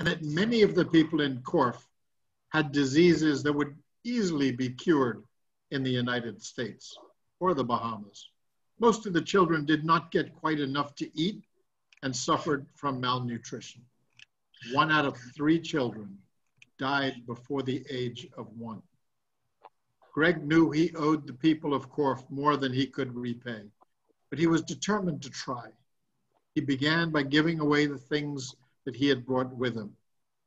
and that many of the people in Corf had diseases that would easily be cured in the United States or the Bahamas. Most of the children did not get quite enough to eat and suffered from malnutrition. 1 out of 3 children died before the age of 1. Greg knew he owed the people of Corf more than he could repay, but he was determined to try. He began by giving away the things that he had brought with him.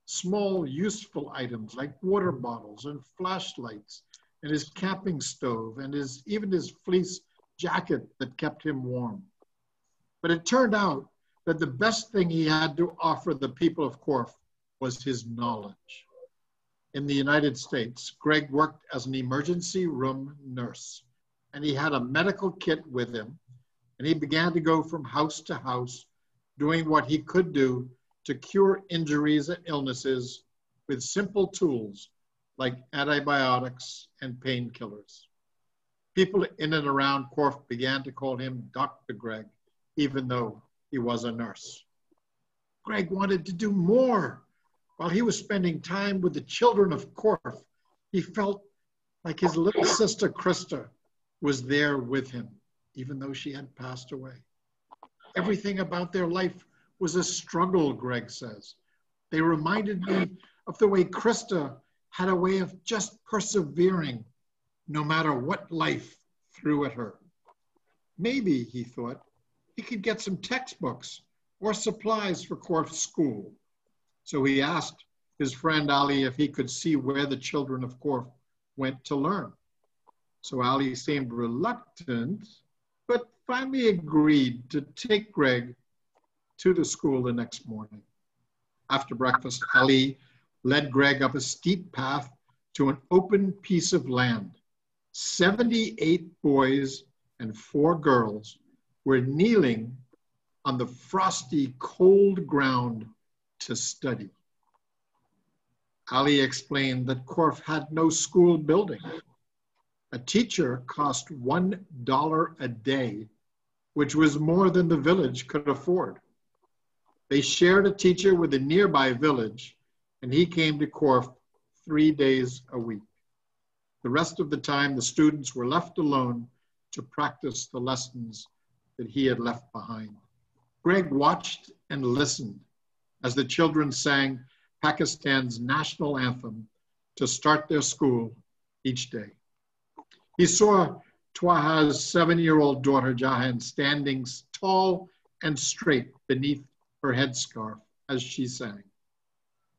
Small, useful items like water bottles and flashlights and his camping stove and even his fleece jacket that kept him warm. But it turned out that the best thing he had to offer the people of Corf was his knowledge. In the United States, Greg worked as an emergency room nurse, and he had a medical kit with him, and he began to go from house to house, doing what he could do to cure injuries and illnesses with simple tools like antibiotics and painkillers. People in and around Corf began to call him Dr. Greg, even though he was a nurse. Greg wanted to do more. While he was spending time with the children of Corf, he felt like his little sister Krista was there with him, even though she had passed away. Everything about their life was a struggle, Greg says. They reminded me of the way Krista had a way of just persevering no matter what life threw at her. Maybe, he thought, he could get some textbooks or supplies for Corf school. So he asked his friend Ali if he could see where the children of Corf went to learn. So Ali seemed reluctant, but finally agreed to take Greg to the school the next morning. After breakfast, Ali led Greg up a steep path to an open piece of land. 78 boys and 4 girls were kneeling on the frosty, cold ground to study. Ali explained that Corf had no school building. A teacher cost $1 a day, which was more than the village could afford. They shared a teacher with a nearby village, and he came to Corf 3 days a week. The rest of the time, the students were left alone to practice the lessons that he had left behind. Greg watched and listened as the children sang Pakistan's national anthem to start their school each day. He saw Twaha's 7-year-old daughter, Jahan, standing tall and straight beneath her headscarf as she sang.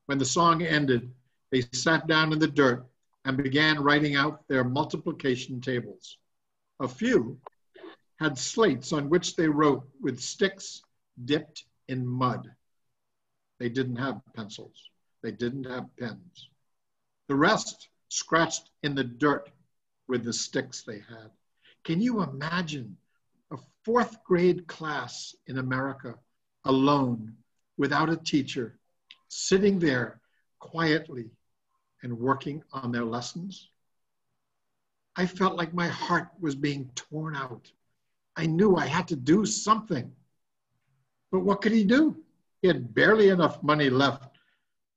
When the song ended, they sat down in the dirt and began writing out their multiplication tables. A few had slates on which they wrote with sticks dipped in mud. They didn't have pencils. They didn't have pens. The rest scratched in the dirt with the sticks they had. Can you imagine a 4th grade class in America alone, without a teacher, sitting there quietly and working on their lessons? I felt like my heart was being torn out. I knew I had to do something. But what could he do? He had barely enough money left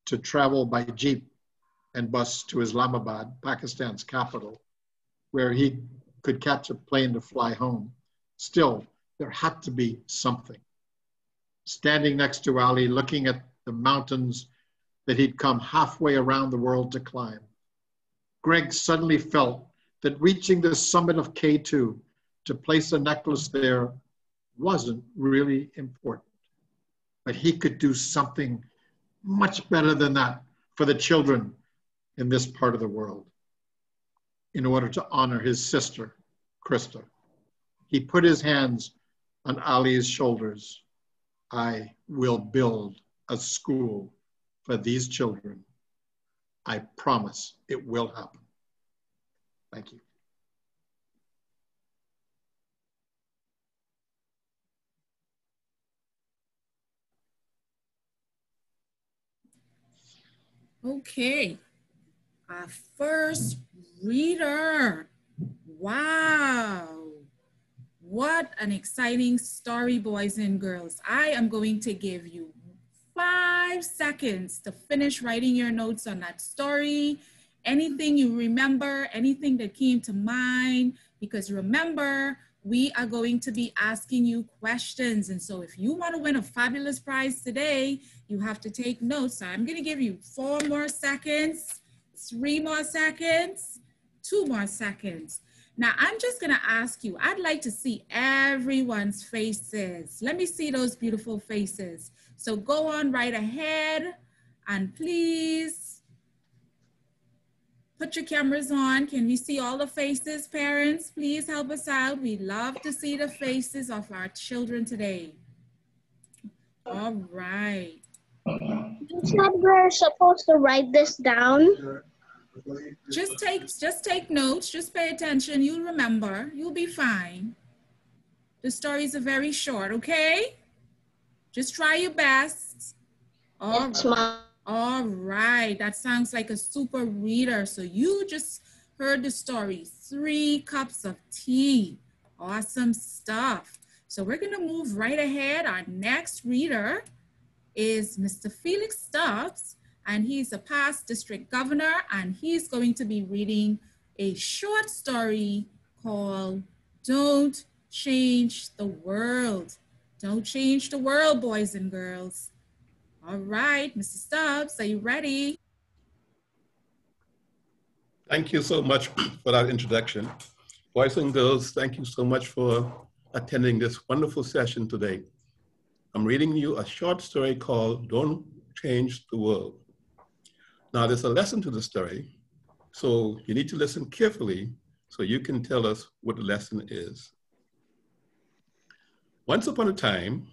to travel by jeep and bus to Islamabad, Pakistan's capital, where he could catch a plane to fly home. Still, there had to be something. Standing next to Ali, looking at the mountains that he'd come halfway around the world to climb, Greg suddenly felt that reaching the summit of K2 to place a necklace there wasn't really important. But he could do something much better than that for the children in this part of the world in order to honor his sister, Krista. He put his hands on Ali's shoulders. I will build a school for these children. I promise it will happen. Thank you. Okay, our first reader. Wow. What an exciting story, boys and girls. I am going to give you 5 seconds to finish writing your notes on that story. Anything you remember, anything that came to mind, because remember, we are going to be asking you questions. And so if you want to win a fabulous prize today, you have to take notes. So I'm going to give you 4 more seconds, 3 more seconds, 2 more seconds. Now, I'm just going to ask you, I'd like to see everyone's faces. Let me see those beautiful faces. So go on right ahead and please put your cameras on. Can we see all the faces? Parents, please help us out. We love to see the faces of our children today. All right. You said we're supposed to write this down. Just take notes. Just pay attention. You'll remember. You'll be fine. The stories are very short, okay? Just try your best. All right. That sounds like a super reader. So you just heard the story, 3 cups of tea. Awesome stuff. So we're going to move right ahead. Our next reader is Mr. Felix Stubbs, and he's a past district governor, and he's going to be reading a short story called Don't Change the World. Don't change the world, boys and girls. All right, Mr. Stubbs, are you ready? Thank you so much for that introduction. Boys and girls, thank you so much for attending this wonderful session today. I'm reading you a short story called Don't Change the World. Now, there's a lesson to the story, so you need to listen carefully so you can tell us what the lesson is. Once upon a time,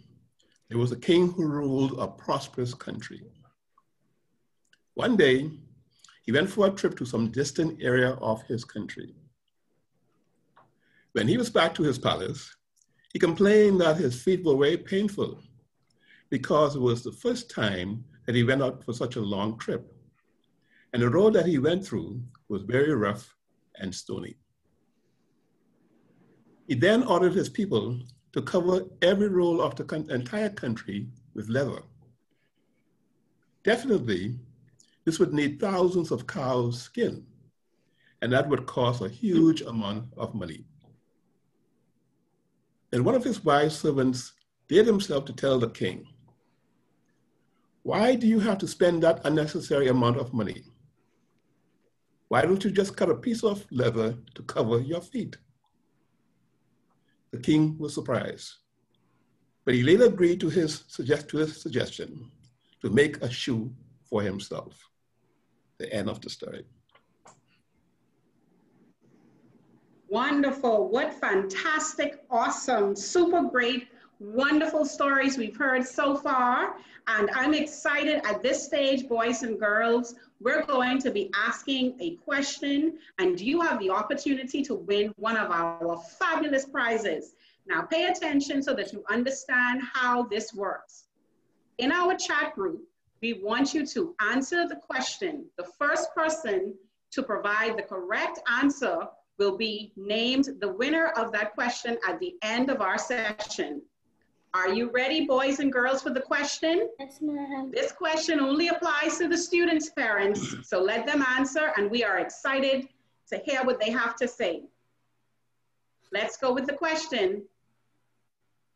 there was a king who ruled a prosperous country. One day, he went for a trip to some distant area of his country. When he was back to his palace, he complained that his feet were very painful because it was the first time that he went out for such a long trip. And the road that he went through was very rough and stony. He then ordered his people to cover every roll of the entire country with leather. Definitely, this would need thousands of cows' skin, and that would cost a huge amount of money. And one of his wise servants dared himself to tell the king, "Why do you have to spend that unnecessary amount of money? Why don't you just cut a piece of leather to cover your feet?" The king was surprised, but he later agreed to his suggestion to make a shoe for himself. The end of the story. Wonderful. What fantastic, awesome, super great, wonderful stories we've heard so far. And I'm excited at this stage, boys and girls, we're going to be asking a question, and you have the opportunity to win one of our fabulous prizes. Now pay attention so that you understand how this works. In our chat group, we want you to answer the question. The first person to provide the correct answer will be named the winner of that question at the end of our session. Are you ready, boys and girls, for the question? Yes, ma'am. This question only applies to the students' parents, so let them answer, and we are excited to hear what they have to say. Let's go with the question.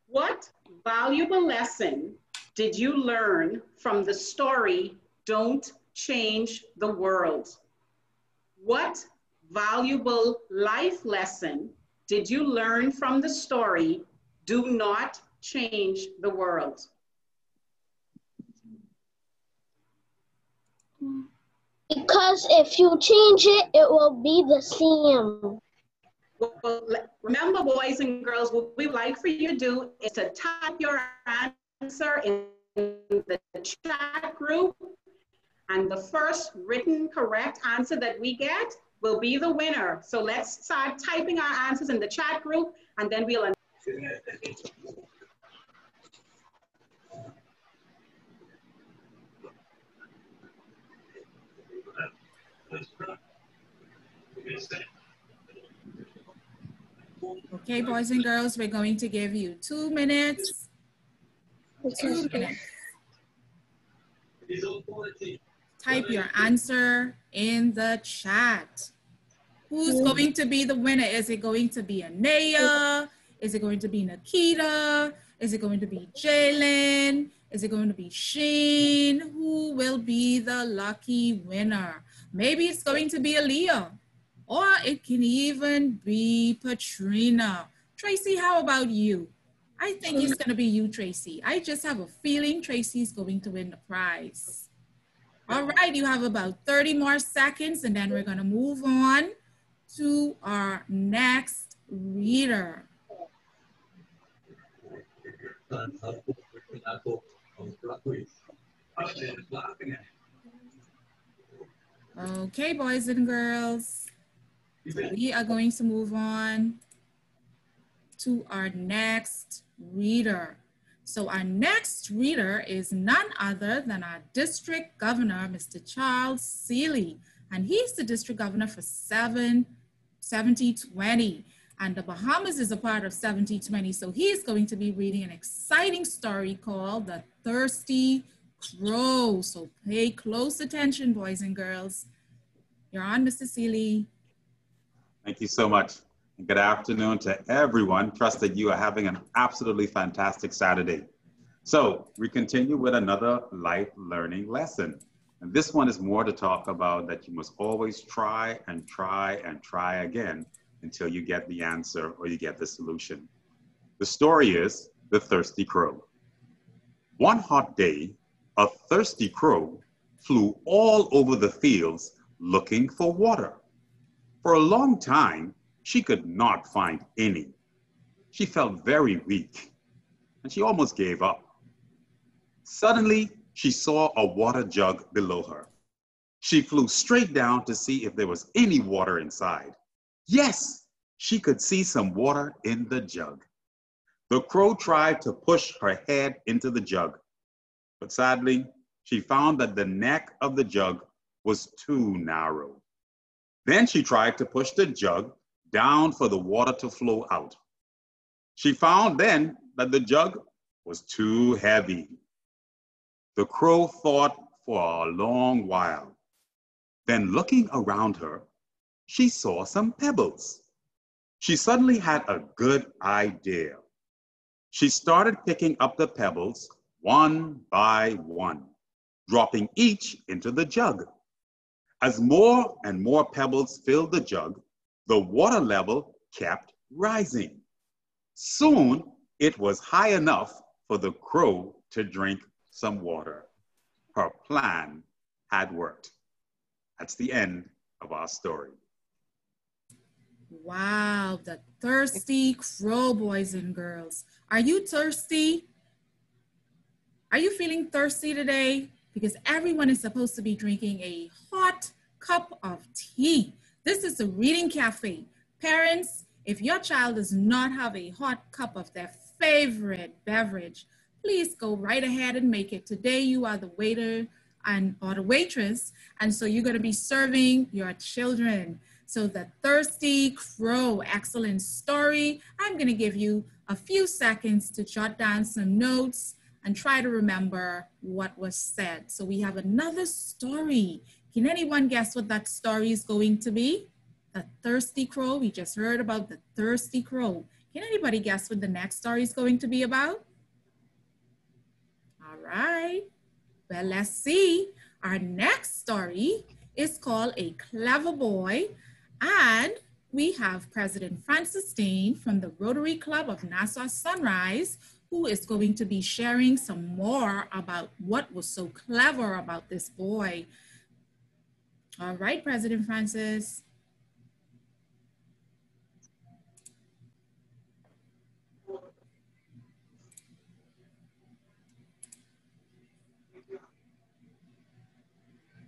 What valuable lesson did you learn from the story, Don't Change the World? What valuable life lesson did you learn from the story, Do Not Change the World? Because if you change it, it will be the same. Well, remember, boys and girls, what we would like for you to do is to type your answer in the chat group, and the first written correct answer that we get will be the winner. So let's start typing our answers in the chat group, and then we'll Okay, boys and girls, we're going to give you 2 minutes. 2 minutes. type your answer in the chat. Who's going to be the winner? Is it going to be Anaya? Is it going to be Nikita? Is it going to be Jalen? Is it going to be Shane? Who will be the lucky winner? Maybe it's going to be Aaliyah, or it can even be Patrina. Tracy, how about you? I think it's going to be you, Tracy. I just have a feeling Tracy's going to win the prize. All right, you have about 30 more seconds, and then we're going to move on to our next reader. Okay, boys and girls, we are going to move on to our next reader. So our next reader is none other than our district governor, Mr. Charles Seeley, and he's the district governor for 7020. And the Bahamas is a part of 7020. So he's going to be reading an exciting story called The Thirsty Crow. So pay close attention, boys and girls. You're on, Mr. Seeley. Thank you so much. And good afternoon to everyone. Trust that you are having an absolutely fantastic Saturday. So we continue with another life learning lesson. And this one is more to talk about that you must always try and try and try again until you get the answer or you get the solution. The story is The Thirsty Crow. One hot day, a thirsty crow flew all over the fields looking for water. For a long time, she could not find any. She felt very weak, and she almost gave up. Suddenly, she saw a water jug below her. She flew straight down to see if there was any water inside. Yes, she could see some water in the jug. The crow tried to push her head into the jug, but sadly, she found that the neck of the jug was too narrow. Then she tried to push the jug down for the water to flow out. She found then that the jug was too heavy. The crow thought for a long while. Then looking around her, she saw some pebbles. She suddenly had a good idea. She started picking up the pebbles one by one, dropping each into the jug. As more and more pebbles filled the jug, the water level kept rising. Soon, it was high enough for the crow to drink some water. Her plan had worked. That's the end of our story. Wow, The Thirsty Crow, boys and girls. Are you thirsty? Are you feeling thirsty today? Because everyone is supposed to be drinking a hot cup of tea. This is the Reading Cafe. Parents, if your child does not have a hot cup of their favorite beverage, please go right ahead and make it. Today you are the waiter or the waitress, and so you're going to be serving your children. So The Thirsty Crow, excellent story. I'm going to give you a few seconds to jot down some notes and try to remember what was said. So we have another story. Can anyone guess what that story is going to be? The Thirsty Crow. We just heard about The Thirsty Crow. Can anybody guess what the next story is going to be about? All right. Well, let's see. Our next story is called A Clever Boy. And we have President Francis Dane from the Rotary Club of Nassau Sunrise, who is going to be sharing some more about what was so clever about this boy. All right, President Francis.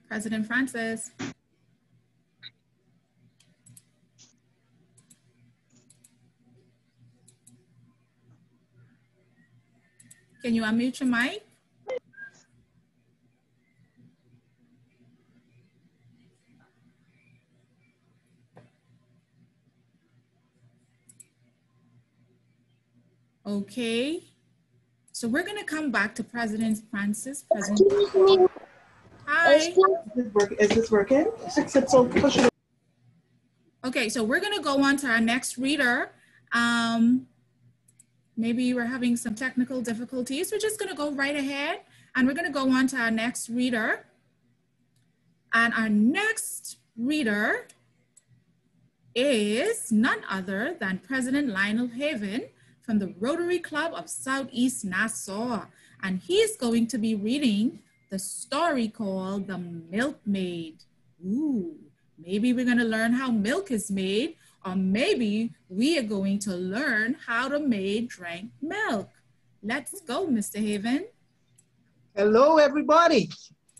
President Francis. Can you unmute your mic? Okay. So we're going to come back to President Francis. President. Hi. Okay. Is this working? So push it. Okay, so we're gonna go on to our next reader. Maybe we're having some technical difficulties. We're just gonna go right ahead and we're gonna go on to our next reader. And our next reader is none other than President Lionel Haven from the Rotary Club of Southeast Nassau. And he's going to be reading the story called The Milkmaid. Ooh, maybe we're gonna learn how milk is made, or maybe we are going to learn how the maid drank milk. Let's go, Mr. Haven. Hello, everybody.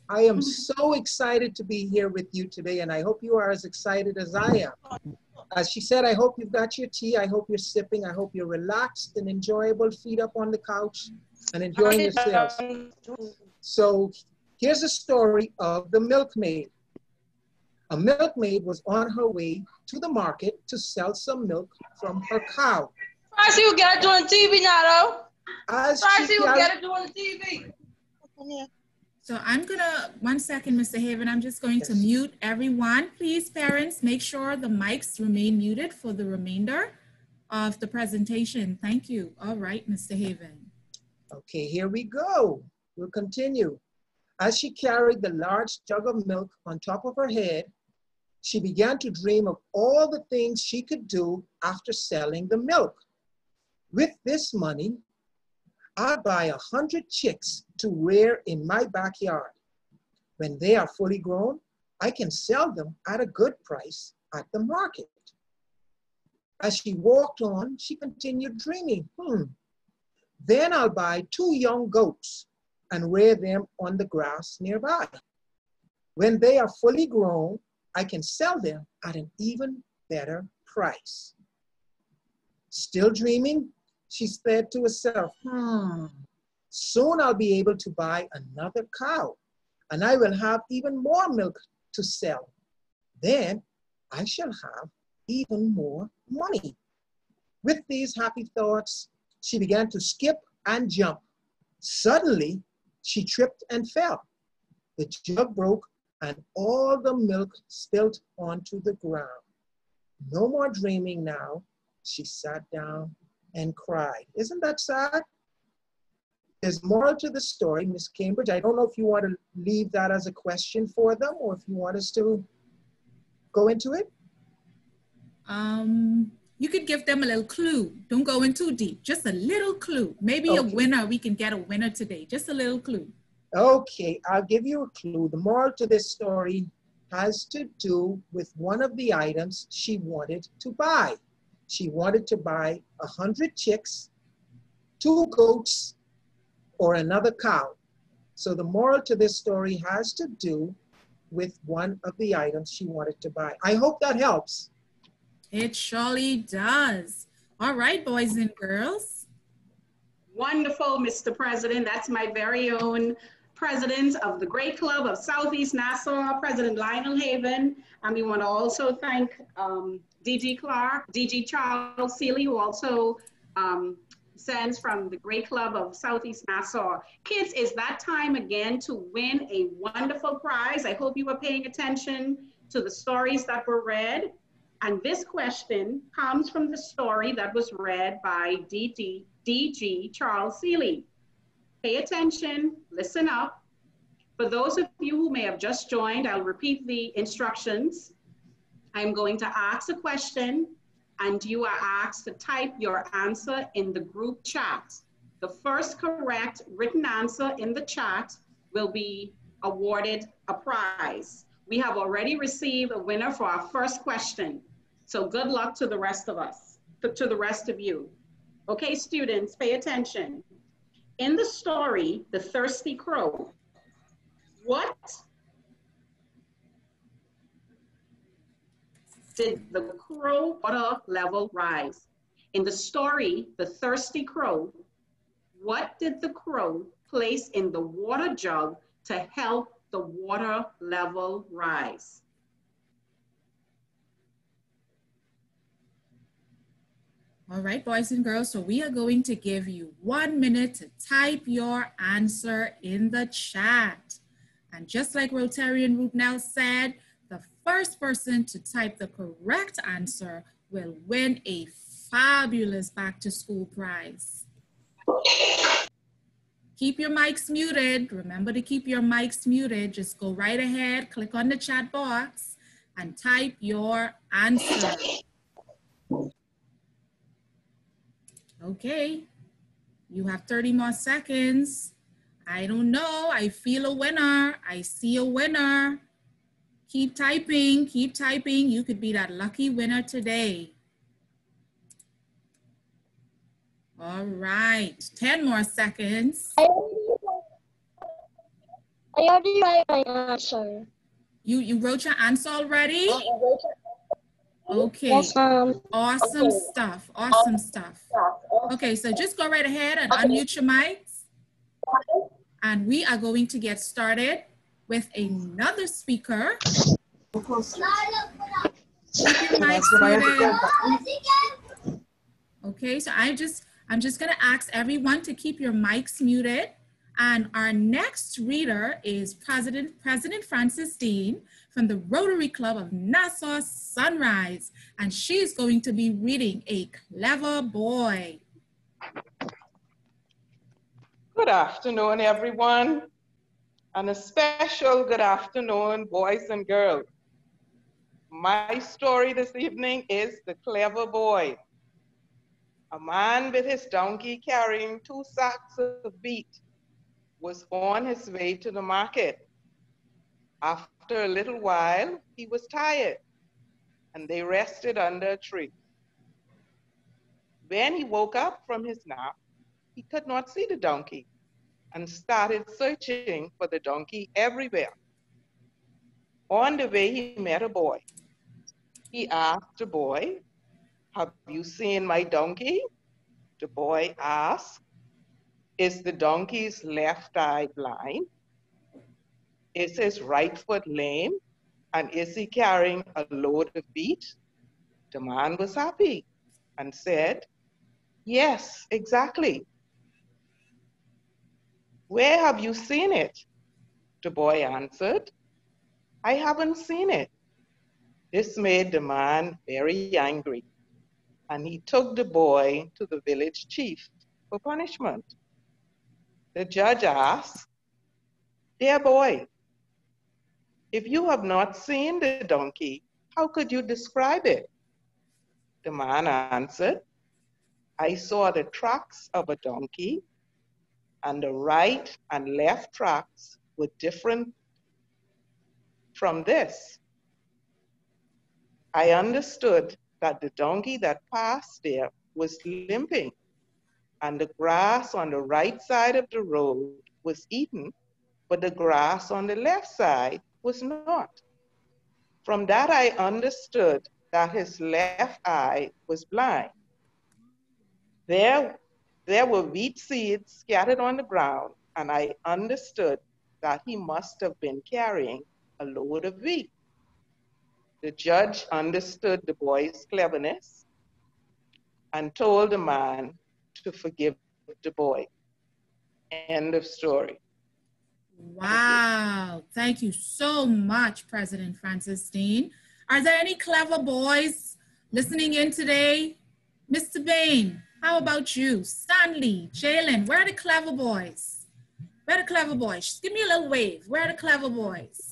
I am so excited to be here with you today, and I hope you are as excited as I am. As she said, I hope you've got your tea. I hope you're sipping. I hope you're relaxed and enjoyable, feet up on the couch and enjoying yourselves. So here's a story of the milkmaid. A milkmaid was on her way to the market to sell some milk from her cow. I see you got it on TV now, though. I see you got it on TV. So I'm gonna, one second, Mr. Haven, I'm just going to mute everyone. Please, parents, make sure the mics remain muted for the remainder of the presentation. Thank you. All right, Mr. Haven. Okay, here we go. We'll continue. As she carried the large jug of milk on top of her head, she began to dream of all the things she could do after selling the milk. With this money, I'll buy 100 chicks to rear in my backyard. When they are fully grown, I can sell them at a good price at the market. As she walked on, she continued dreaming. Then I'll buy 2 young goats and rear them on the grass nearby. When they are fully grown, I can sell them at an even better price. Still dreaming, she said to herself, soon I'll be able to buy another cow and I will have even more milk to sell. Then I shall have even more money. With these happy thoughts, she began to skip and jump. Suddenly, she tripped and fell. The jug broke and all the milk spilled onto the ground. No more dreaming now. She sat down and cried. Isn't that sad? There's moral to the story, Miss Cambridge. I don't know if you want to leave that as a question for them or if you want us to go into it. You could give them a little clue. Don't go in too deep, just a little clue. Maybe a winner, we can get a winner today. Just a little clue. Okay, I'll give you a clue. The moral to this story has to do with one of the items she wanted to buy. She wanted to buy 100 chicks, 2 goats, or another cow. So the moral to this story has to do with one of the items she wanted to buy. I hope that helps. It surely does. All right, boys and girls. Wonderful, Mr. President. That's my very own president of the Great Club of Southeast Nassau, President Lionel Haven. And we want to also thank DG Charles Seeley, who also sends from the Great Club of Southeast Nassau. Kids, it's that time again to win a wonderful prize. I hope you were paying attention to the stories that were read. And this question comes from the story that was read by DG Charles Seeley. Pay attention, listen up. For those of you who may have just joined, I'll repeat the instructions. I'm going to ask a question and you are asked to type your answer in the group chat. The first correct written answer in the chat will be awarded a prize. We have already received a winner for our first question. So good luck to the rest of us, to the rest of you. Okay, students, pay attention. In the story, The Thirsty Crow, what did the crow water level rise? In the story, The Thirsty Crow, what did the crow place in the water jug to help the water level rise? All right, boys and girls, so we are going to give you 1 minute to type your answer in the chat. And just like Rotarian Rootnell said, the first person to type the correct answer will win a fabulous back to school prize. Keep your mics muted. Remember to keep your mics muted. Just go right ahead, click on the chat box and type your answer. Okay, you have 30 more seconds. I don't know, I feel a winner. I see a winner. Keep typing, keep typing. You could be that lucky winner today. All right, 10 more seconds. I already wrote my answer. You wrote your answer already? Okay, Yes, awesome stuff, awesome stuff. Okay, so just go right ahead and unmute your mics. And we are going to get started with another speaker. Keep your mics muted. Okay, so I'm just gonna ask everyone to keep your mics muted. And our next reader is President Frances Dean from the Rotary Club of Nassau Sunrise. And she's going to be reading A Clever Boy. Good afternoon, everyone. And a special good afternoon, boys and girls. My story this evening is The Clever Boy. A man with his donkey carrying 2 sacks of wheat was on his way to the market. After a little while, he was tired, and they rested under a tree. When he woke up from his nap, he could not see the donkey and started searching for the donkey everywhere. On the way, he met a boy. He asked the boy, "Have you seen my donkey?" The boy asked, "Is the donkey's left eye blind? Is his right foot lame? And is he carrying a load of wheat?" The man was happy and said, "Yes, exactly." "Where have you seen it?" The boy answered, "I haven't seen it." This made the man very angry, and he took the boy to the village chief for punishment. The judge asked, "Dear boy, if you have not seen the donkey, how could you describe it?" The man answered, "I saw the tracks of a donkey, and the right and left tracks were different from this. I understood that the donkey that passed there was limping, and the grass on the right side of the road was eaten, but the grass on the left side was not. From that I understood that his left eye was blind. There were wheat seeds scattered on the ground, and I understood that he must have been carrying a load of wheat." The judge understood the boy's cleverness and told the man to forgive the boy. End of story. Wow, thank you so much, President Frances Dean. Are there any clever boys listening in today? Mr. Bain, how about you? Stanley, Jalen, where are the clever boys? Where are the clever boys? Just give me a little wave. Where are the clever boys?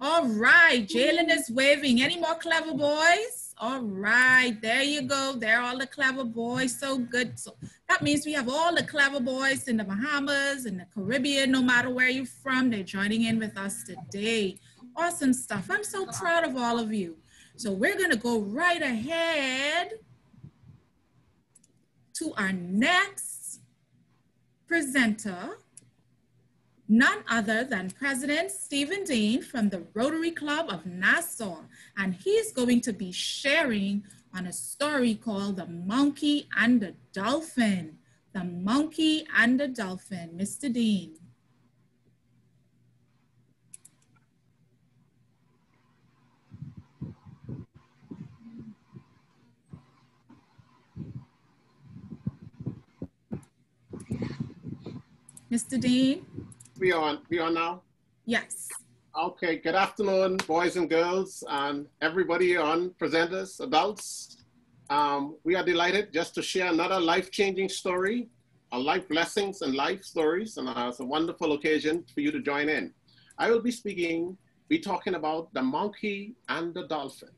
All right, Jalen is waving. Any more clever boys? All right, there you go. There are all the clever boys. So good. So that means we have all the clever boys in the Bahamas and the Caribbean, no matter where you're from. They're joining in with us today. Awesome stuff. I'm so proud of all of you. So we're going to go right ahead to our next presenter, none other than President Stephen Dean from the Rotary Club of Nassau. And he's going to be sharing on a story called The Monkey and the Dolphin. The Monkey and the Dolphin. Mr. Dean. Mr. Dean? We on now? Yes. Okay, good afternoon, boys and girls, and everybody on presenters, adults. We are delighted just to share another life-changing story, our life blessings and life stories, and it's a wonderful occasion for you to join in. I will be talking about the monkey and the dolphin.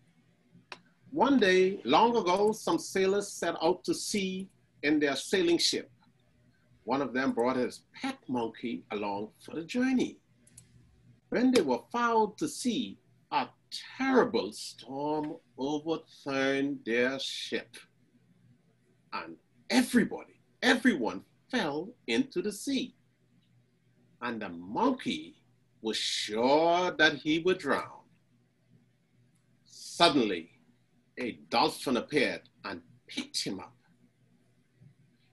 One day, long ago, some sailors set out to sea in their sailing ship. One of them brought his pet monkey along for the journey. When they were far out to sea, a terrible storm overturned their ship. And everyone fell into the sea. And the monkey was sure that he would drown. Suddenly, a dolphin appeared and picked him up.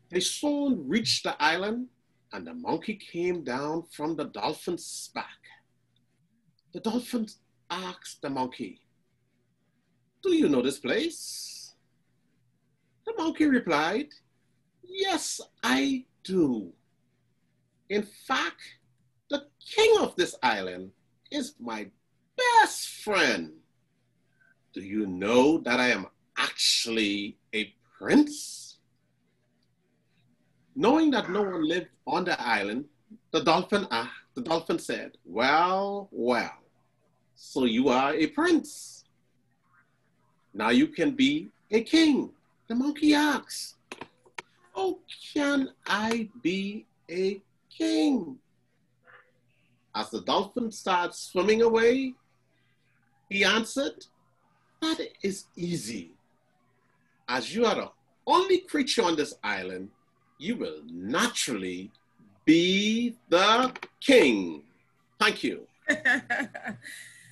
They soon reached the island, and the monkey came down from the dolphin's back. The dolphin asked the monkey, "Do you know this place?" The monkey replied, "Yes, I do. In fact, the king of this island is my best friend. Do you know that I am actually a prince?" Knowing that no one lived on the island, the dolphin said, well, so you are a prince. Now you can be a king. The monkey asked, "How can I be a king?" As the dolphin started swimming away, he answered, "That is easy. As you are the only creature on this island, you will naturally be the king." Thank you.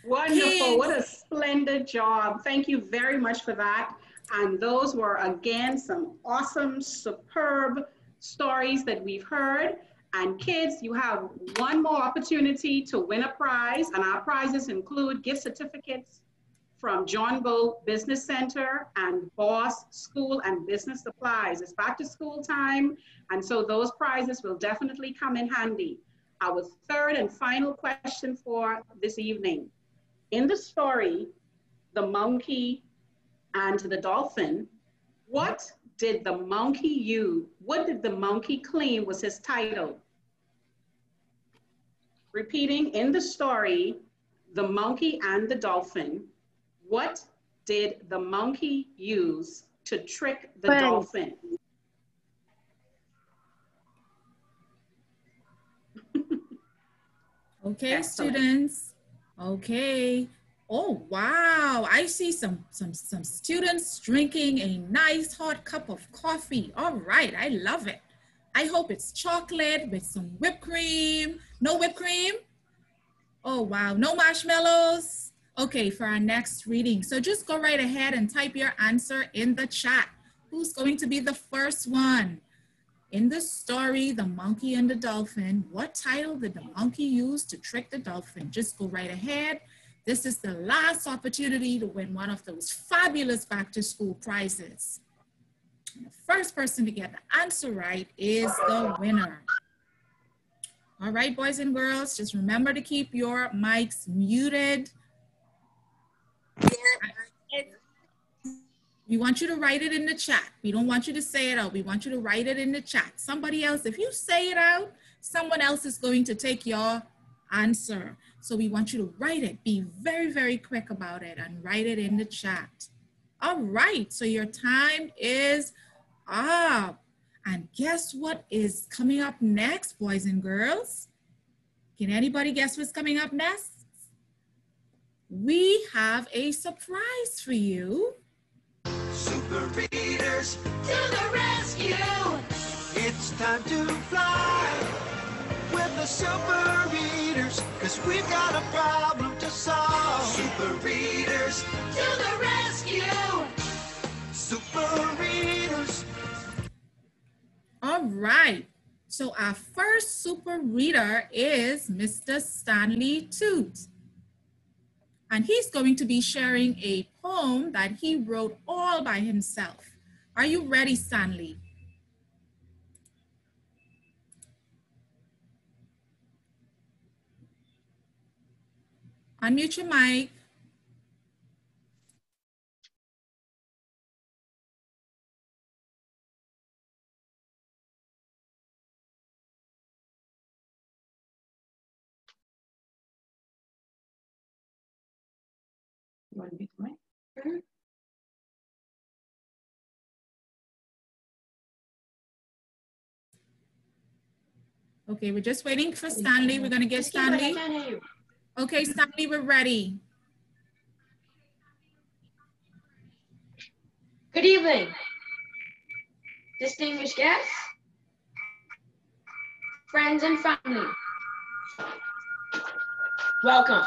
Wonderful. What a splendid job. Thank you very much for that. And those were, again, some awesome, superb stories that we've heard. And kids, you have one more opportunity to win a prize. And our prizes include gift certificates from John Bull Business Center and Boss School and Business Supplies. It's back to school time, and so those prizes will definitely come in handy. Our third and final question for this evening. In the story, The Monkey and the Dolphin, what did the monkey claim was his title? Repeating, in the story, The Monkey and the Dolphin, what did the monkey use to trick the dolphin? Okay, excellent. students. Okay. Oh, wow. I see some students drinking a nice hot cup of coffee. All right. I love it. I hope it's chocolate with some whipped cream. No whipped cream? Oh, wow. No marshmallows? Okay, for our next reading. So just go right ahead and type your answer in the chat. Who's going to be the first one? In the story, The Monkey and the Dolphin, what title did the monkey use to trick the dolphin? Just go right ahead. This is the last opportunity to win one of those fabulous back to school prizes. And the first person to get the answer right is the winner. All right, boys and girls, just remember to keep your mics muted. We want you to write it in the chat. We don't want you to say it out. We want you to write it in the chat. Somebody else, if you say it out, someone else is going to take your answer. So we want you to write it. Be very, very quick about it and write it in the chat. All right, so your time is up. And guess what is coming up next, boys and girls? Can anybody guess what's coming up next? We have a surprise for you. Super readers to the rescue! It's time to fly with the super readers, 'cause we've got a problem to solve. Super readers to the rescue! Super readers. All right, so our first super reader is Mr. Stanley Toot. And he's going to be sharing a poem that he wrote all by himself. Are you ready, Stanley? Unmute your mic. You want to be the mic? Okay, we're just waiting for Stanley. We're gonna get Stanley. Okay, Stanley, we're ready. Good evening, distinguished guests, friends and family. Welcome.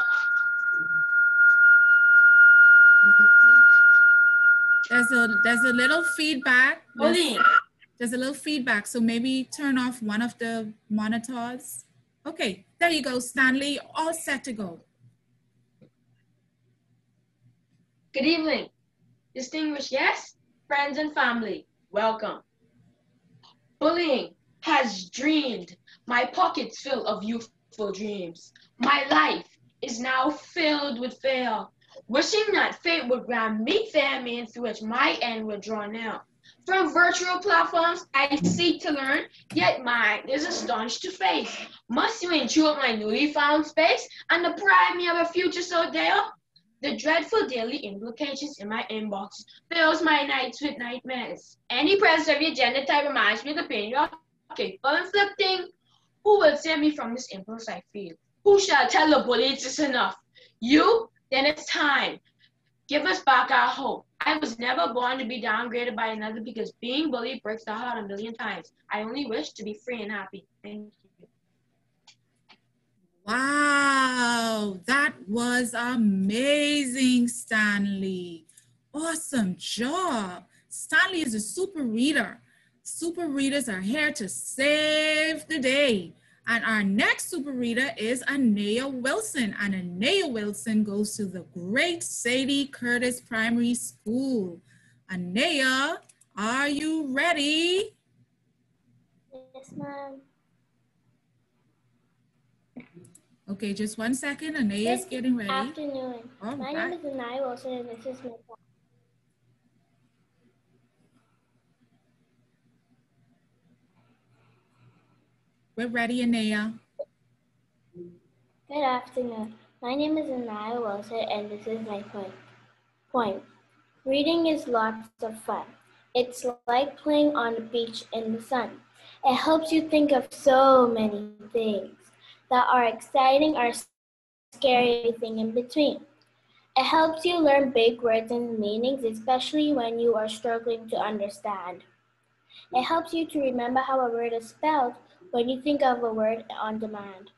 There's a little feedback. Bullying. There's a little feedback, so maybe turn off one of the monitors. Okay, there you go, Stanley, all set to go. Good evening, distinguished guests, friends and family. Welcome. Bullying has drained my pockets full of youthful dreams. My life is now filled with fear, wishing that fate would grant me fair means through which my end would draw near. From virtual platforms, I seek to learn, yet mine is astonished to face. Must you intrude my newly found space and deprive me of a future so dear? The dreadful daily implications in my inbox fills my nights with nightmares. Any presence of your gender type reminds me of the pain you are capable of inflicting. Who will save me from this impulse I feel? Who shall tell the bully it's enough? You? Then it's time. Give us back our hope. I was never born to be downgraded by another because being bullied breaks the heart a million times. I only wish to be free and happy. Thank you. Wow, that was amazing, Stanley. Awesome job. Stanley is a super reader. Super readers are here to save the day. And our next super reader is Anaya Wilson. And Anaya Wilson goes to the Great Sadie Curtis Primary School. Anaya, are you ready? Yes, ma'am. Okay, just 1 second. Anaya is getting ready. Good afternoon. My name is Anaya Wilson, and this is my class. We're ready, Anaya. Good afternoon. My name is Anaya Wilson, and this is my point. Reading is lots of fun. It's like playing on the beach in the sun. It helps you think of so many things that are exciting or scary, everything in between. It helps you learn big words and meanings, especially when you are struggling to understand. It helps you to remember how a word is spelled when you think of a word on demand.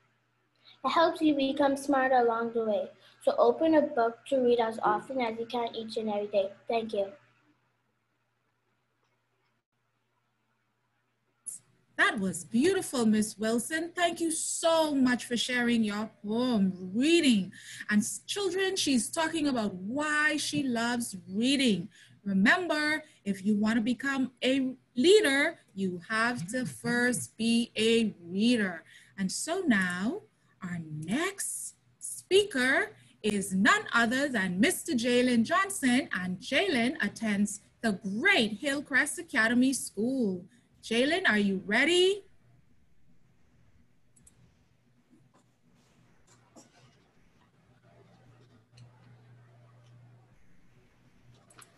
It helps you become smarter along the way. So open a book to read as often as you can each and every day. Thank you. That was beautiful, Miss Wilson. Thank you so much for sharing your poem, reading. And children, she's talking about why she loves reading. Remember, if you want to become a leader, you have to first be a reader. And so now, our next speaker is none other than Mr. Jalen Johnson, and Jalen attends the great Hillcrest Academy School. Jalen, are you ready?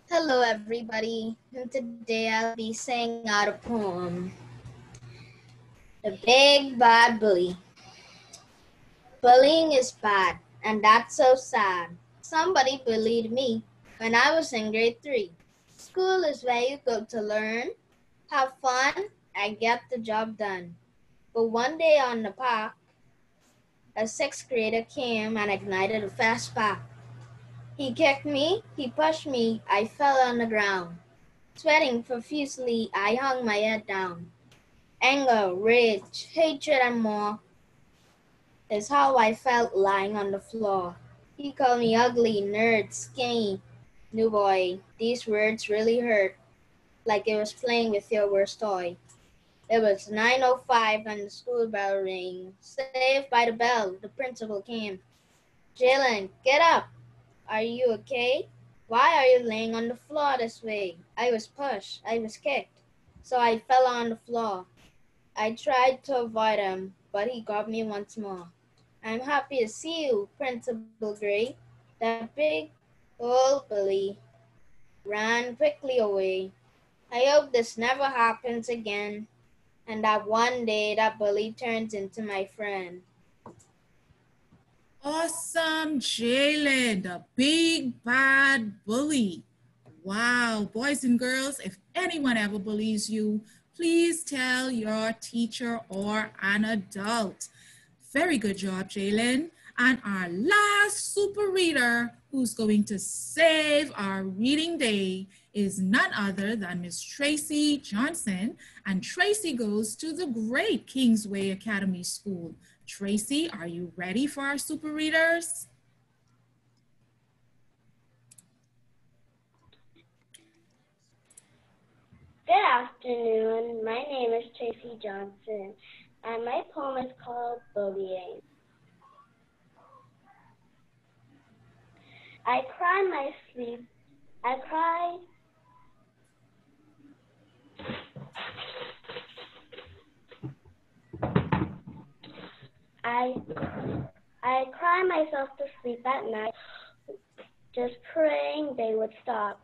Hello everybody, and today I'll be saying out a poem. The Big Bad Bully. Bullying is bad, and that's so sad. Somebody bullied me when I was in grade 3. School is where you go to learn, have fun, and get the job done. But one day on the park, a 6th grader came and ignited a fast spark. He kicked me, he pushed me, I fell on the ground. Sweating profusely, I hung my head down. Anger, rage, hatred, and more is how I felt lying on the floor. He called me ugly, nerd, skinny, new boy. These words really hurt, like it was playing with your worst toy. It was 9:05 and the school bell rang. Saved by the bell, the principal came. Jalen, get up. Are you okay? Why are you laying on the floor this way? I was pushed. I was kicked. So I fell on the floor. I tried to avoid him, but he got me once more. I'm happy to see you, Principal Gray. That big old bully ran quickly away. I hope this never happens again, and that one day that bully turns into my friend. Awesome, Jalen, the big bad bully. Wow, boys and girls, if anyone ever bullies you, please tell your teacher or an adult. Very good job, Jalen. And our last super reader who's going to save our reading day is none other than Miss Tracy Johnson. And Tracy goes to the great Kingsway Academy School. Tracy, are you ready for our super readers? Good afternoon. My name is Tracy Johnson, and my poem is called Bullying. I cry my sleep. I cry. I cry myself to sleep at night, just praying they would stop.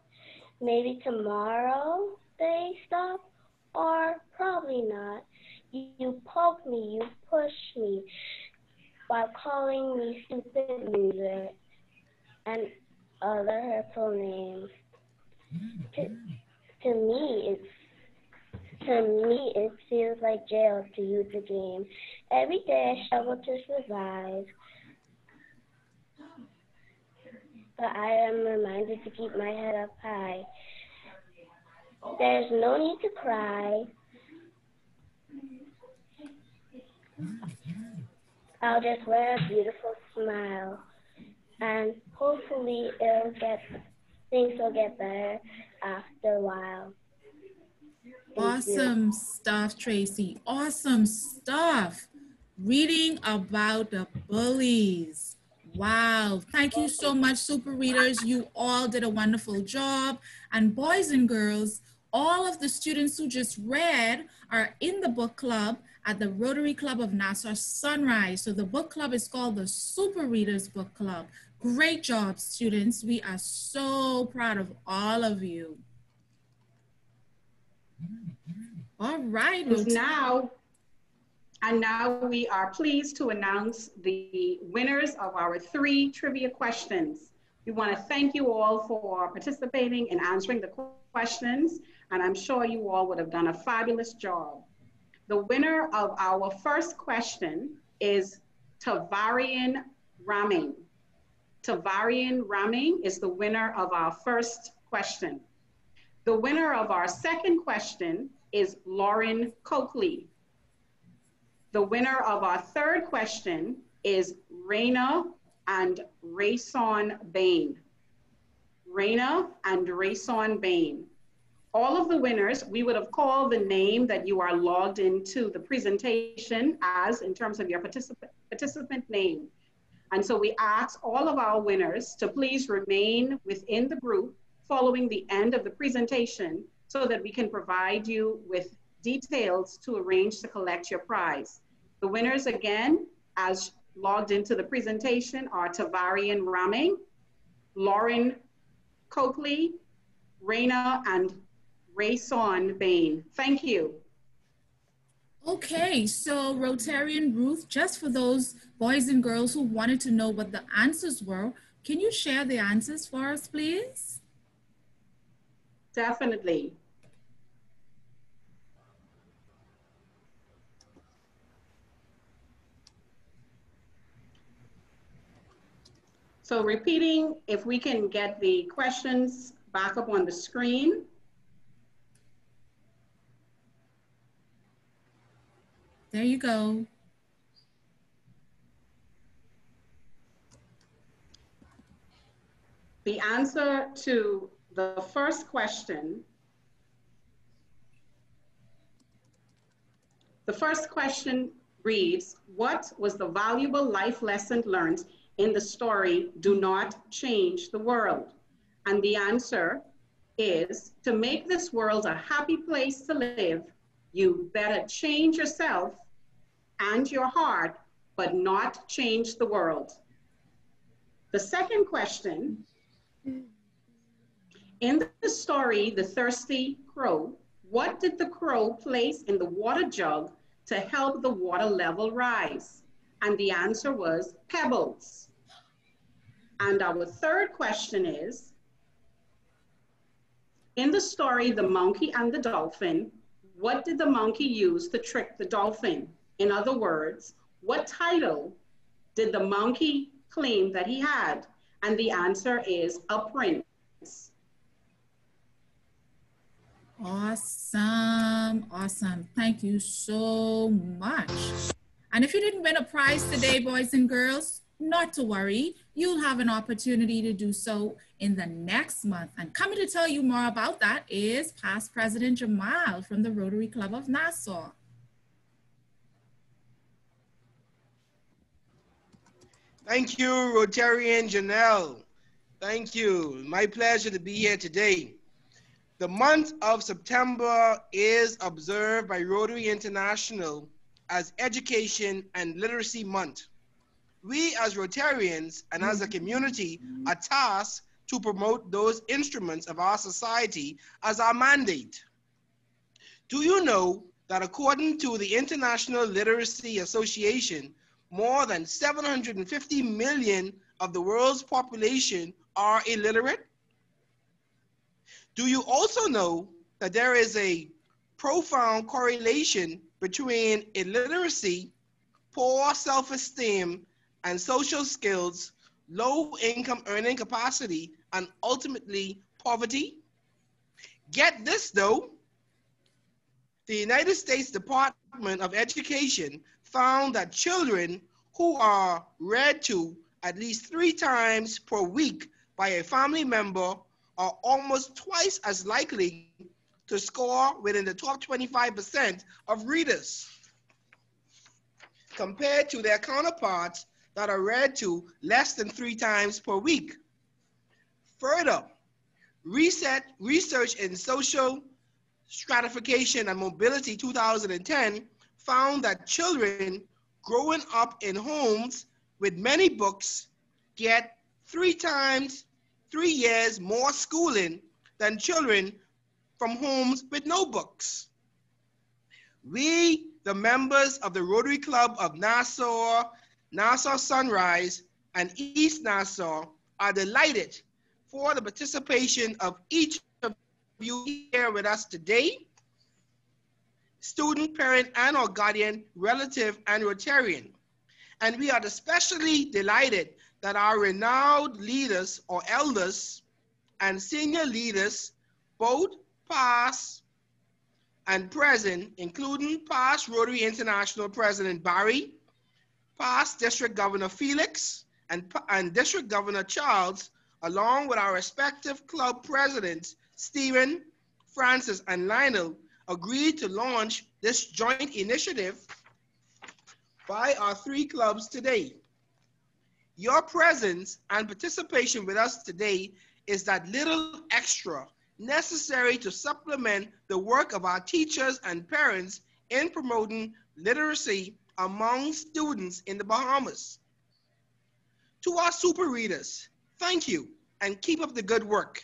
Maybe tomorrow they stop, or probably not. You poke me, you push me, while calling me stupid loser and other hurtful names. To me, it feels like jail to use the game. Every day I struggle to survive, but I am reminded to keep my head up high. There's no need to cry. I'll just wear a beautiful smile, and hopefully things will get better after a while. Awesome stuff, Tracy. Awesome stuff. Reading about the bullies. Wow. Thank you so much, super readers. You all did a wonderful job. And boys and girls, all of the students who just read are in the book club at the Rotary Club of Nassau Sunrise. So the book club is called the Super Readers Book Club. Great job, students. We are so proud of all of you. All right. And now we are pleased to announce the winners of our 3 trivia questions. We want to thank you all for participating and answering the questions, and I'm sure you all would have done a fabulous job. The winner of our first question is Tavarian Raming. Tavarian Raming is the winner of our first question. The winner of our second question is Lauren Coakley. The winner of our third question is Raina and Rayson Bain. Raina and Rayson Bain. All of the winners, we would have called the name that you are logged into the presentation as in terms of your participant name. And so we ask all of our winners to please remain within the group following the end of the presentation so that we can provide you with details to arrange to collect your prize. The winners again, as logged into the presentation, are Tavarian Raming, Lauren Coakley, Raina, and Rayson Bain. Thank you. Okay, so Rotarian Ruth, just for those boys and girls who wanted to know what the answers were, can you share the answers for us, please? Definitely. So repeating, if we can get the questions back up on the screen. There you go. The answer to the first question, reads, what was the valuable life lesson learned in the story do not change the world? And the answer is, to make this world a happy place to live, you better change yourself and your heart, but not change the world. The second question, in the story, The Thirsty Crow, what did the crow place in the water jug to help the water level rise? And the answer was pebbles. And our third question is, in the story, The Monkey and the Dolphin, what did the monkey use to trick the dolphin? In other words, what title did the monkey claim that he had? And the answer is a prince. Awesome, awesome. Thank you so much. And if you didn't win a prize today, boys and girls, not to worry. You'll have an opportunity to do so in the next month. And coming to tell you more about that is past President Jamal from the Rotary Club of Nassau. Thank you, Rotarian Janelle. Thank you. My pleasure to be here today. The month of September is observed by Rotary International as Education and Literacy Month. We as Rotarians and as a community are tasked to promote those instruments of our society as our mandate. Do you know that according to the International Literacy Association, more than 750 million of the world's population are illiterate? Do you also know that there is a profound correlation between illiteracy, poor self-esteem, and social skills, low income earning capacity, and ultimately poverty? Get this though, the United States Department of Education found that children who are read to at least 3 times per week by a family member are almost twice as likely to score within the top 25% of readers compared to their counterparts that are read to less than 3 times per week. Further, research in social stratification and mobility 2010 found that children growing up in homes with many books get 3 years more schooling than children from homes with no books. We, the members of the Rotary Club of Nassau, Nassau Sunrise, and East Nassau are delighted for the participation of each of you here with us today, student, parent, and or guardian, relative, and Rotarian. And we are especially delighted that our renowned leaders or elders and senior leaders, both past and present, including past Rotary International President Barry, past District Governor Felix, and District Governor Charles, along with our respective club presidents, Stephen, Francis, and Lionel, agreed to launch this joint initiative by our 3 clubs today. Your presence and participation with us today is that little extra necessary to supplement the work of our teachers and parents in promoting literacy among students in the Bahamas. To our super readers, thank you and keep up the good work.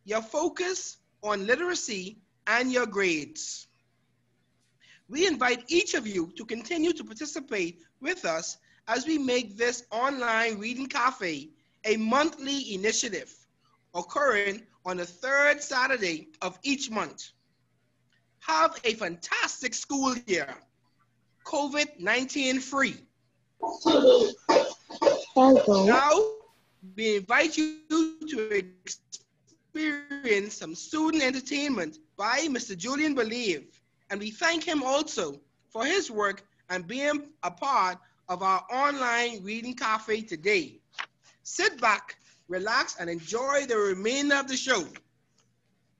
Your focus on literacy and your grades. We invite each of you to continue to participate with us as we make this online reading cafe a monthly initiative occurring on the 3rd Saturday of each month. Have a fantastic school year, COVID-19 free. Now, we invite you to experience some student entertainment by Mr. Julian Believe, and we thank him also for his work and being a part of our online reading cafe today. Sit back, relax, and enjoy the remainder of the show.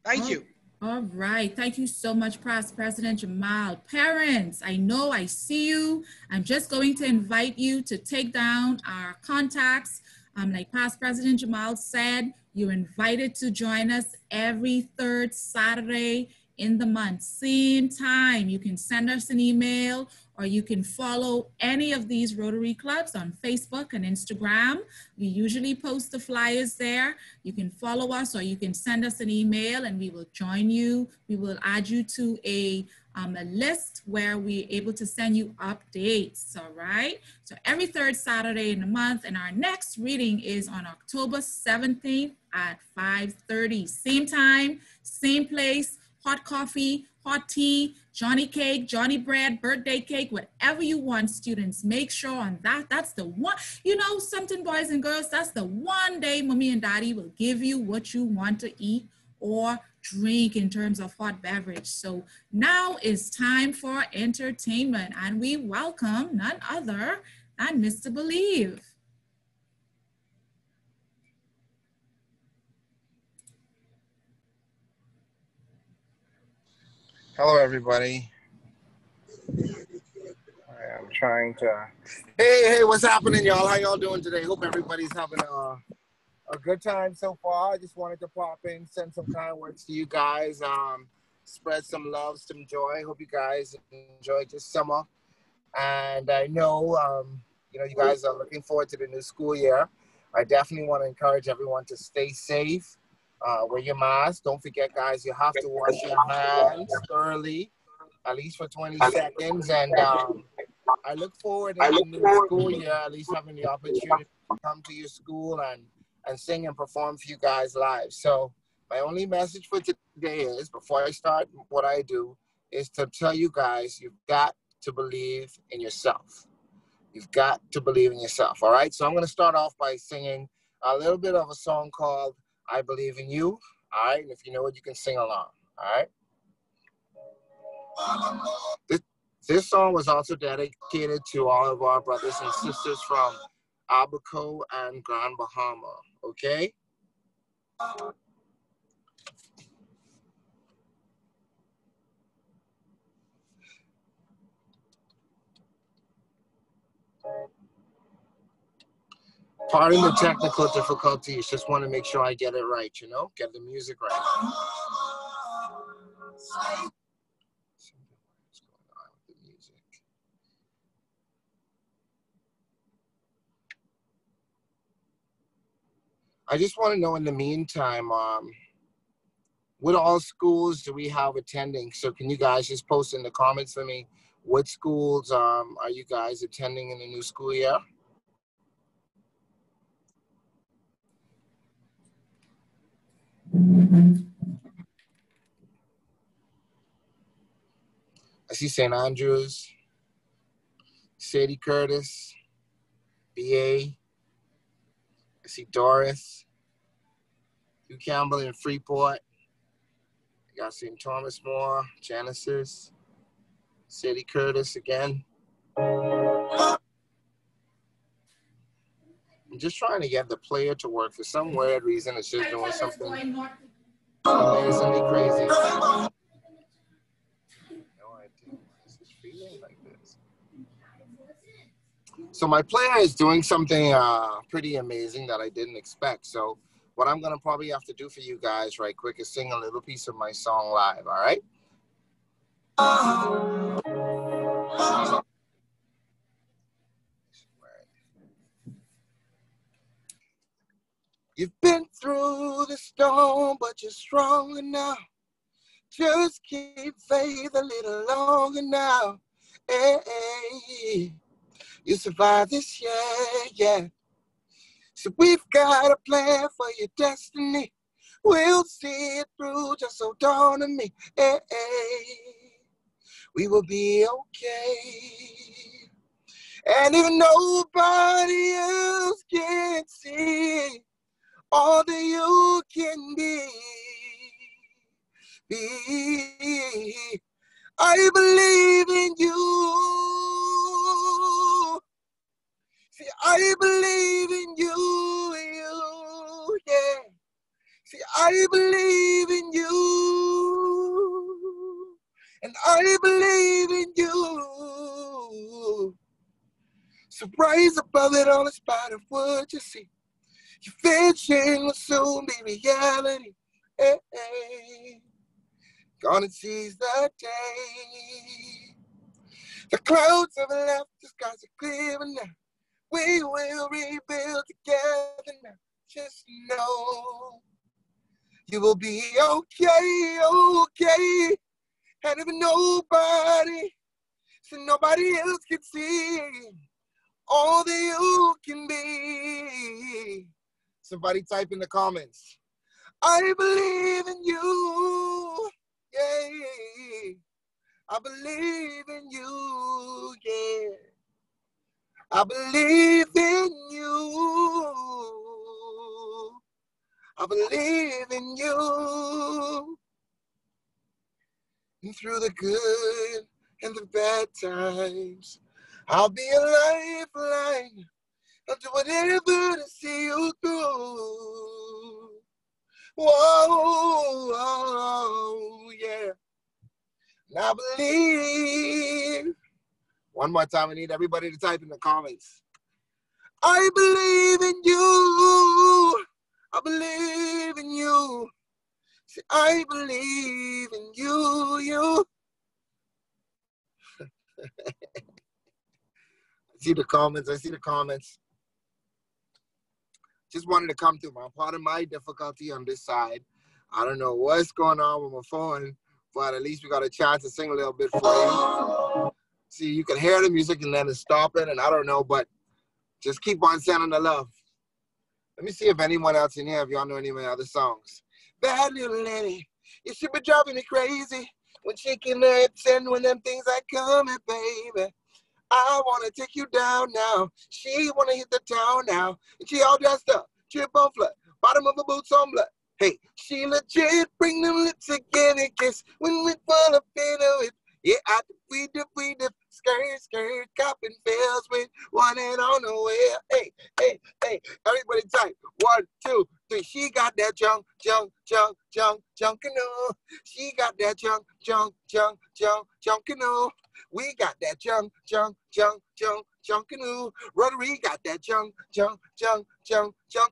Thank you. All right. Thank you so much, Past President Jamal. Parents, I know I see you. I'm just going to invite you to take down our contacts. Like Past President Jamal said, you're invited to join us every third Saturday in the month. Same time, you can send us an email or you can follow any of these Rotary clubs on Facebook and Instagram. We usually post the flyers there. You can follow us or you can send us an email and we will join you. We will add you to a list where we're able to send you updates, all right? So every third Saturday in the month, and our next reading is on October 17th at 5:30. Same time, same place, hot coffee, hot tea, Johnny cake, Johnny bread, birthday cake, whatever you want, students. Make sure on that's the one, you know something, boys and girls, that's the one day mommy and daddy will give you what you want to eat or drink in terms of hot beverage. So now is time for entertainment, and we welcome none other than Mr. Believe. Hello, everybody. I am trying to. Hey, what's happening, y'all? How y'all doing today? Hope everybody's having a good time so far. I just wanted to pop in, send some kind words to you guys, spread some love, some joy. Hope you guys enjoyed this summer. And I know, you guys are looking forward to the new school year. I definitely want to encourage everyone to stay safe. Wear your mask. Don't forget, guys, you have to wash your hands thoroughly, at least for 20 seconds. And I look forward in the new school year, at least having the opportunity to come to your school and sing and perform for you guys live. So my only message for today is, before I start what I do, is to tell you guys, you've got to believe in yourself. You've got to believe in yourself, all right? So I'm going to start off by singing a little bit of a song called I Believe in You, all right? And if you know it, you can sing along, all right? This song was also dedicated to all of our brothers and sisters from Abaco and Grand Bahama, okay? Pardon the technical difficulties, just want to make sure I get it right, get the music right. I just want to know, in the meantime, what all schools do we have attending? So can you guys just post in the comments for me, what schools are you guys attending in the new school year? I see St. Andrews, Sadie Curtis, BA. I see Doris, Hugh Campbell in Freeport. I got St. Thomas More, Genesis, Sadie Curtis again. I'm just trying to get the player to work. For some weird reason, it's just doing something amazingly crazy. No idea why this is feeling like this. So my player is doing something pretty amazing that I didn't expect. So what I'm gonna probably have to do for you guys right quick is sing a little piece of my song live, all right? You've been through the storm, but you're stronger now. Just keep faith a little longer now. Hey, you survived this year, yeah. So we've got a plan for your destiny. We'll see it through, just hold on to me. Hey, we will be okay. And if nobody else can see all that you can be, I believe in you. See, I believe in you, yeah. See, I believe in you. I believe in you. So rise above it all in spite of what you see. Your vision will soon be reality. Hey, hey. Gonna seize the day. The clouds have left, the skies are clear now. We will rebuild together now. Just know you will be okay, okay. And if nobody else can see all that you can be. Somebody type in the comments. I believe in you, yeah. I believe in you, yeah. I believe in you. I believe in you. And through the good and the bad times, I'll be a lifeline. I'll do whatever to see you through. Whoa, whoa, yeah. And I believe. One more time, I need everybody to type in the comments. I believe in you. I believe in you. See, I believe in you, you. I see the comments. Just wanted to come through. Part of my difficulty on this side. I don't know what's going on with my phone, but at least we got a chance to sing a little bit for you. See, you can hear the music and then stop it, and I don't know, but just keep on sending the love. Let me see if anyone else in here, if y'all know any of my other songs. Bad little lady, you should be driving me crazy when shaking her hips and when them things are coming, baby. I want to take you down now. She want to hit the town now. And she all dressed up, trip on flat, bottom of her boots on blood. Hey, she legit, bring them lips again and kiss when we fall up in her whip. Yeah, I we dip, skirt, copping fails with one hand on the way. Hey, hey, hey, everybody type. 1, 2, 3. She got that junk, and she got that junk, and we got that junk, and Rotary got that junk,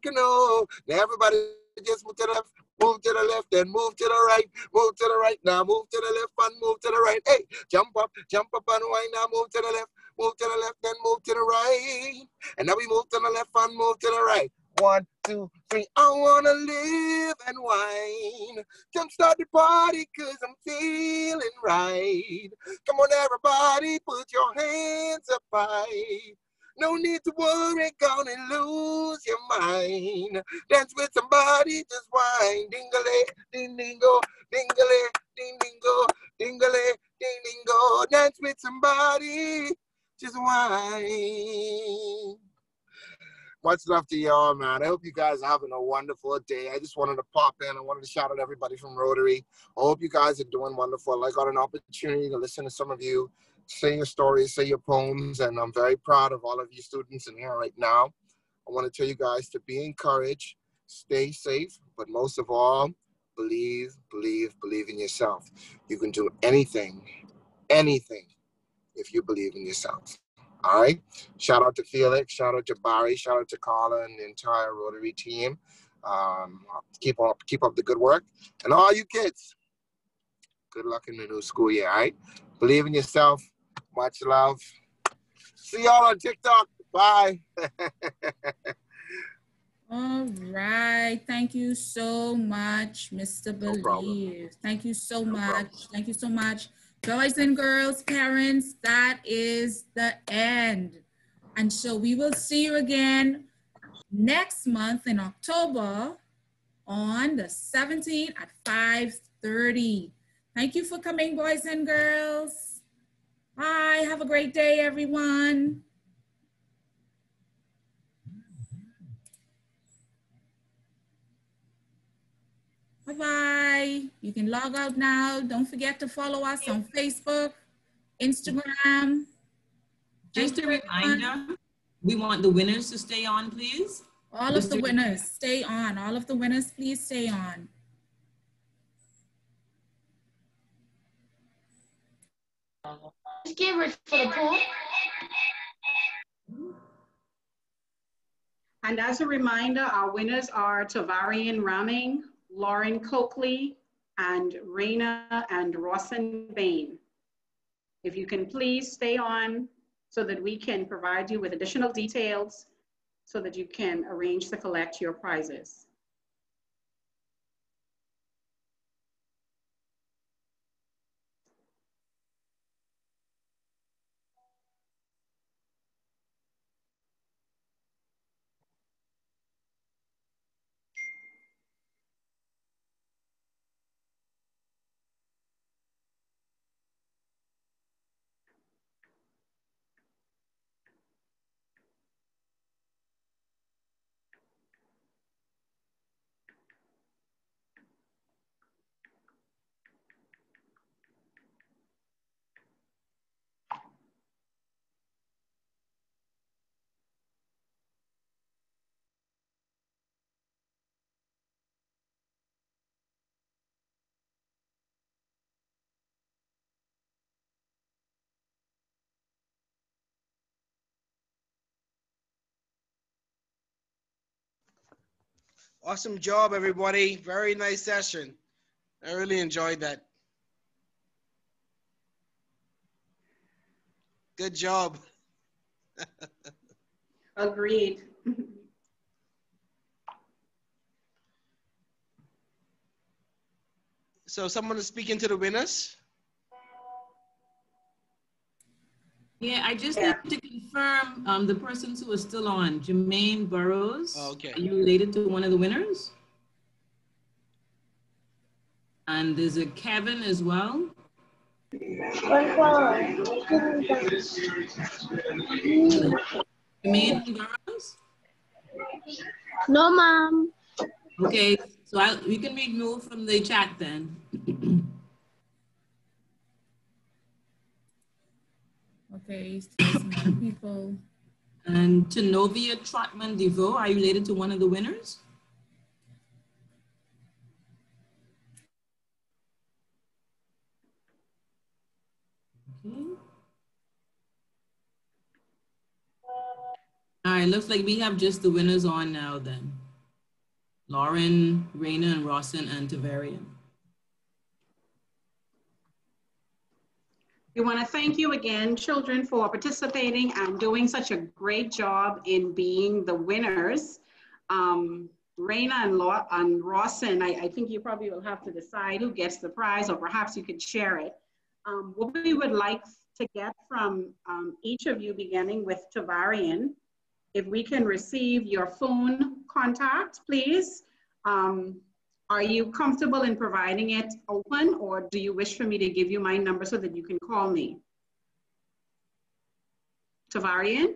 and now everybody just move to the left. Move to the left and move to the right. Move to the right now. Move to the left and move to the right. Hey, jump up and wine now. Move to the left. Move to the left and move to the right. And now we move to the left and move to the right. 1, 2, 3. I wanna live and wine. Jump start the party 'cause I'm feeling right. Come on, everybody, put your hands up high. No need to worry, gonna lose your mind. Dance with somebody, just whine. Dingale, ding dingo, dingale, ding dingo, dingale, ding dingo. Dance with somebody, just whine. Much love to y'all, man. I hope you guys are having a wonderful day. I just wanted to pop in. I wanted to shout out everybody from Rotary. I hope you guys are doing wonderful. I got an opportunity to listen to some of you say your stories, say your poems, and I'm very proud of all of you students in here right now. I want to tell you guys to be encouraged, stay safe, but most of all, believe in yourself. You can do anything if you believe in yourself. All right? Shout out to Felix, shout out to Barry, shout out to Carla and the entire Rotary team. Keep up the good work. And all you kids, good luck in the new school year, all right? Believe in yourself. Much love. See y'all on TikTok. Bye. All right. Thank you so much, Mr. Believe. Thank you so much. Thank you so much. Boys and girls, parents, that is the end. And so we will see you again next month in October on the 17th at 5:30. Thank you for coming, boys and girls. Bye. Have a great day, everyone. Bye-bye. You can log out now. Don't forget to follow us on Facebook, Instagram. Just a reminder, we want the winners to stay on, please. All of the winners, stay on. All of the winners, please stay on. Just get ready for the pool. And as a reminder, our winners are Tavarian Raming, Lauren Coakley, and Raina and Rawson Bain. If you can please stay on so that we can provide you with additional details so that you can arrange to collect your prizes. Awesome job, everybody. Very nice session. I really enjoyed that. Good job. Agreed. So someone is speaking to the winners? Yeah, I just need to confirm the persons who are still on. Jermaine Burrows. Oh, okay. Are you related to one of the winners? And there's a Kevin as well. Jermaine Burrows? No, Mom. Okay, so we can remove from the chat then. Okay, some more people. And to Novia Trotman DeVoe, are you related to one of the winners? Okay. All right, looks like we have just the winners on now then. Lauren, Raina, and Rawson, and Tavarian. We want to thank you again, children, for participating and doing such a great job in being the winners. Raina and Rawson, I think you probably will have to decide who gets the prize, or perhaps you could share it. What we would like to get from each of you, beginning with Tavarian, if we can receive your phone contact, please. Are you comfortable in providing it open, or do you wish for me to give you my number so that you can call me? Tavarian?